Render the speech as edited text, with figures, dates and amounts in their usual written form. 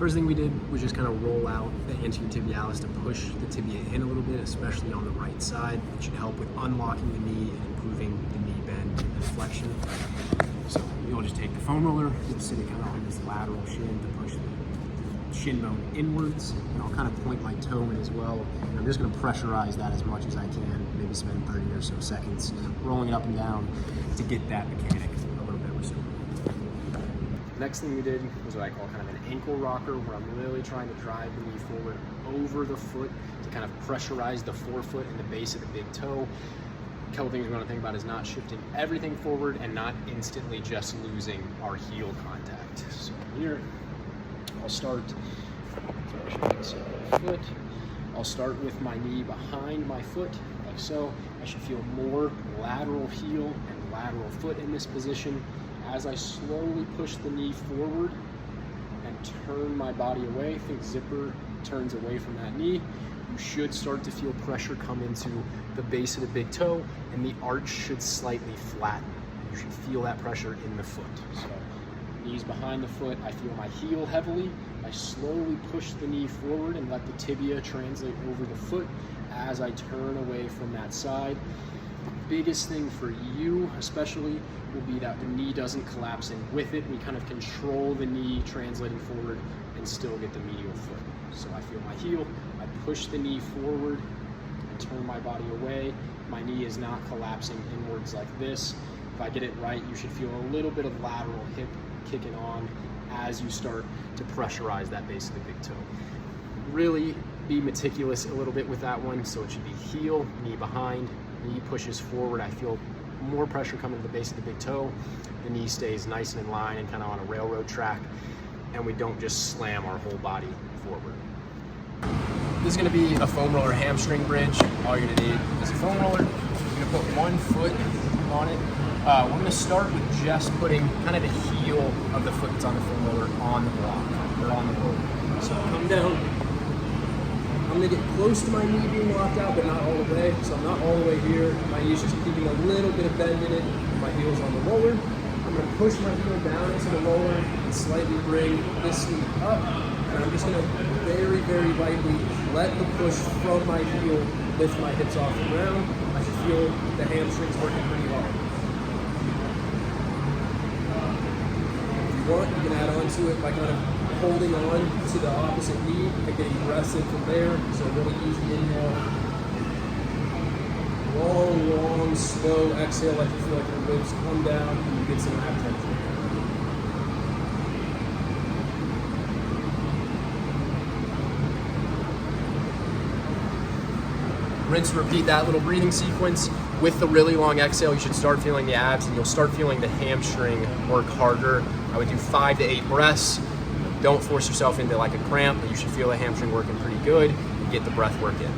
First thing we did was just kind of roll out the anterior tibialis to push the tibia in a little bit, especially on the right side. It should help with unlocking the knee and improving the knee bend and flexion. So you'll just take the foam roller, you'll sit it kind of on this lateral shin to push the shin bone inwards, and I'll kind of point my toe in as well. And I'm just going to pressurize that as much as I can, maybe spend 30 or so seconds rolling it up and down to get that mechanic a little bit restored. Next thing we did was what I call kind of an ankle rocker, where I'm really trying to drive the knee forward over the foot to kind of pressurize the forefoot and the base of the big toe. A couple things we want to think about is not shifting everything forward and not instantly just losing our heel contact. So here, I'll start with my knee behind my foot, like so. I should feel more lateral heel and lateral foot in this position. As I slowly push the knee forward and turn my body away, think zipper turns away from that knee, you should start to feel pressure come into the base of the big toe, and the arch should slightly flatten. You should feel that pressure in the foot. So knees behind the foot, I feel my heel heavily. I slowly push the knee forward and let the tibia translate over the foot as I turn away from that side. The biggest thing for you especially will be that the knee doesn't collapse in with it. We kind of control the knee translating forward and still get the medial foot. So I feel my heel, I push the knee forward and turn my body away. My knee is not collapsing inwards like this. If I get it right, you should feel a little bit of lateral hip kicking on as you start to pressurize that base of the big toe. Really be meticulous a little bit with that one. So it should be heel, knee behind, knee pushes forward. I feel more pressure coming to the base of the big toe. The knee stays nice and in line and kind of on a railroad track, and we don't just slam our whole body forward. This is going to be a foam roller hamstring bridge. All you're going to need is a foam roller. You're going to put one foot on it. We're going to start with just putting kind of the heel of the foot that's on the foam roller on the block, or on the roller. So come down. I'm going to get close to my knee being locked out, but not all the way. So I'm not all the way here. My knee's just keeping a little bit of bend in it. My heel's on the roller. I'm going to push my heel down into the roller and slightly bring this knee up. And I'm just going to very, very lightly let the push from my heel lift my hips off the ground. I should feel the hamstrings working pretty hard. If you want, you can add on to it by kind of holding on to the opposite knee and getting aggressive from there. So really easy inhale. Long, slow exhale, like you feel like your ribs come down and you get some ab tension. Rinse and repeat that little breathing sequence. With the really long exhale, you should start feeling the abs and you'll start feeling the hamstring work harder. I would do 5 to 8 breaths. Don't force yourself into like a cramp, but you should feel the hamstring working pretty good and get the breath work in.